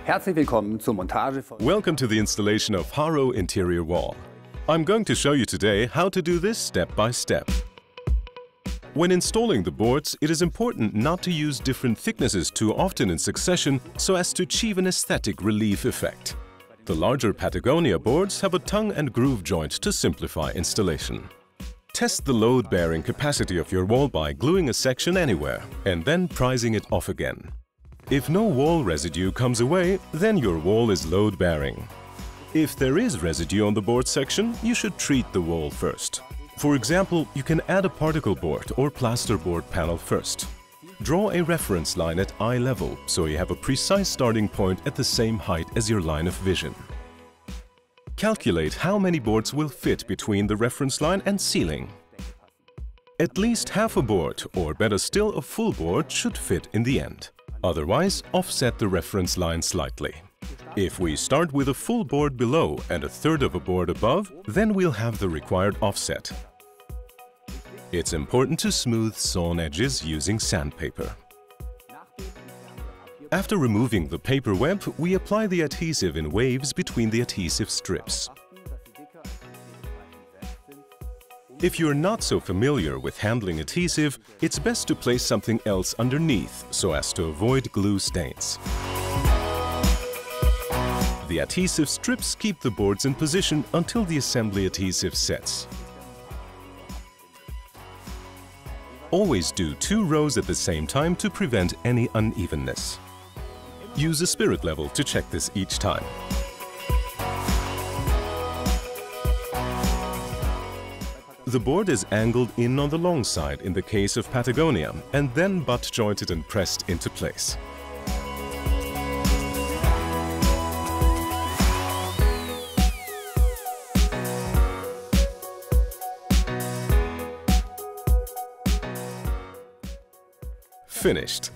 Herzlich willkommen zur Montage von... Welcome to the installation of Haro interior wall. I'm going to show you today how to do this step by step. When installing the boards, it is important not to use different thicknesses too often in succession so as to achieve an aesthetic relief effect. The larger Patagonia boards have a tongue and groove joint to simplify installation. Test the load-bearing capacity of your wall by gluing a section anywhere and then prising it off again. If no wall residue comes away, then your wall is load-bearing. If there is residue on the board section, you should treat the wall first. For example, you can add a particle board or plaster board panel first. Draw a reference line at eye level so you have a precise starting point at the same height as your line of vision. Calculate how many boards will fit between the reference line and ceiling. At least half a board, or better still a full board, should fit in the end. Otherwise, offset the reference line slightly. If we start with a full board below and a third of a board above, then we'll have the required offset. It's important to smooth sawn edges using sandpaper. After removing the paper web, we apply the adhesive in waves between the adhesive strips. If you're not so familiar with handling adhesive, it's best to place something else underneath so as to avoid glue stains. The adhesive strips keep the boards in position until the assembly adhesive sets. Always do 2 rows at the same time to prevent any unevenness. Use a spirit level to check this each time. The board is angled in on the long side in the case of Patagonia and then butt jointed and pressed into place. Finished!